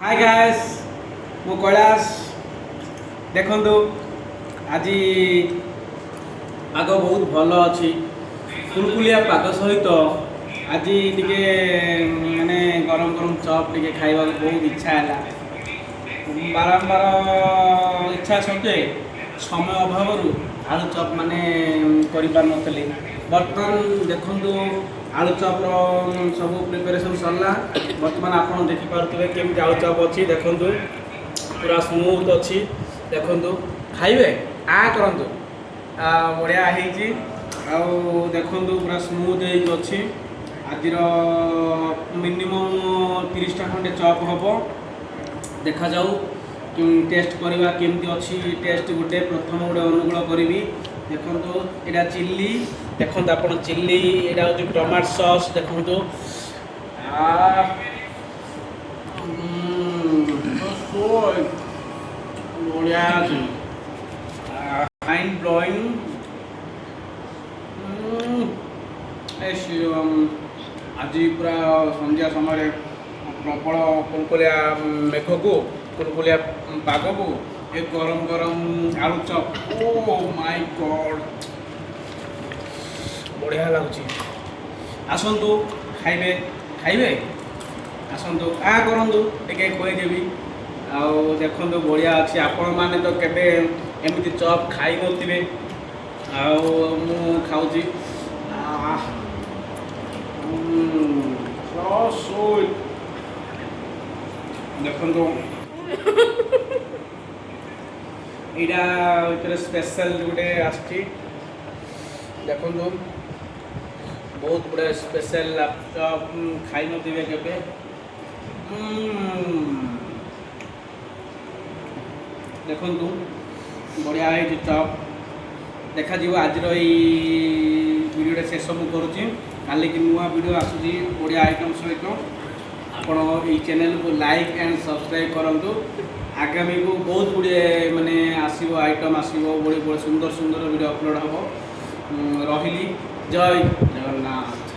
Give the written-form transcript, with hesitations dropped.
Hi guys मु कैलाश देखंतु आज पाग बहुत भल अच्छी कुलकुलिया पाग सहित आज टिके माने गरम गरम चप टिके खाइबा बहुत इच्छा है बारंबार इच्छा सत्वे समय अभाव आलू चप माने करिपार नथली बर्तमान देखंतु आलू चप सब प्रिपरेशन सरला बर्तमान आप देखिपे केमी आलू चप अच्छी देखु पूरा स्मूथ अच्छी देखु खाइबे आ करंतु बढ़िया देखु पूरा स्मूथ अच्छी आज मिनिमम 30टा खंडे चप हम देखा जाऊ टेस्ट करवा केमती अच्छी टेस्ट गोटे प्रथम गोटे अनुकूल करी देखो यहाँ चिल्ली देखो आप चिल्ली यहाँ हूँ टमाटो सॉस देखो बढ़िया माइंड ब्लोइंग आज पूरा संध्या समय प्रबल कुलकुलिया मेघ को कुलकुलिया पाग को एक गरम गरम आलू चप ओ माय गॉड बढ़िया लगुच आसतु खाइबे खाइबे आसतु आ करूँ टे खुदेवी आउ देखु बढ़िया अच्छी आपण मैंने तो केबे एमती चप खाई नथिबे आउ मु खाऊची देखो यहाँ स्पेशल गोटे आसची देखो बहुत गुड़े स्पेशल चप खाई नथिबे केबे देखु बढ़िया है चप देखा आज वीडियो शेष मुझे करुँची काली की नुआ वीडियो आसूची बढ़िया आइटम सहित आपण ये चैनल को लाइक एंड सब्सक्राइब करूँ आगामी को बहुत गुड़े माने आसो आइटम आसो बड़े बड़े सुंदर सुंदर वीडियो अपलोड हम रही जय जगन्नाथ।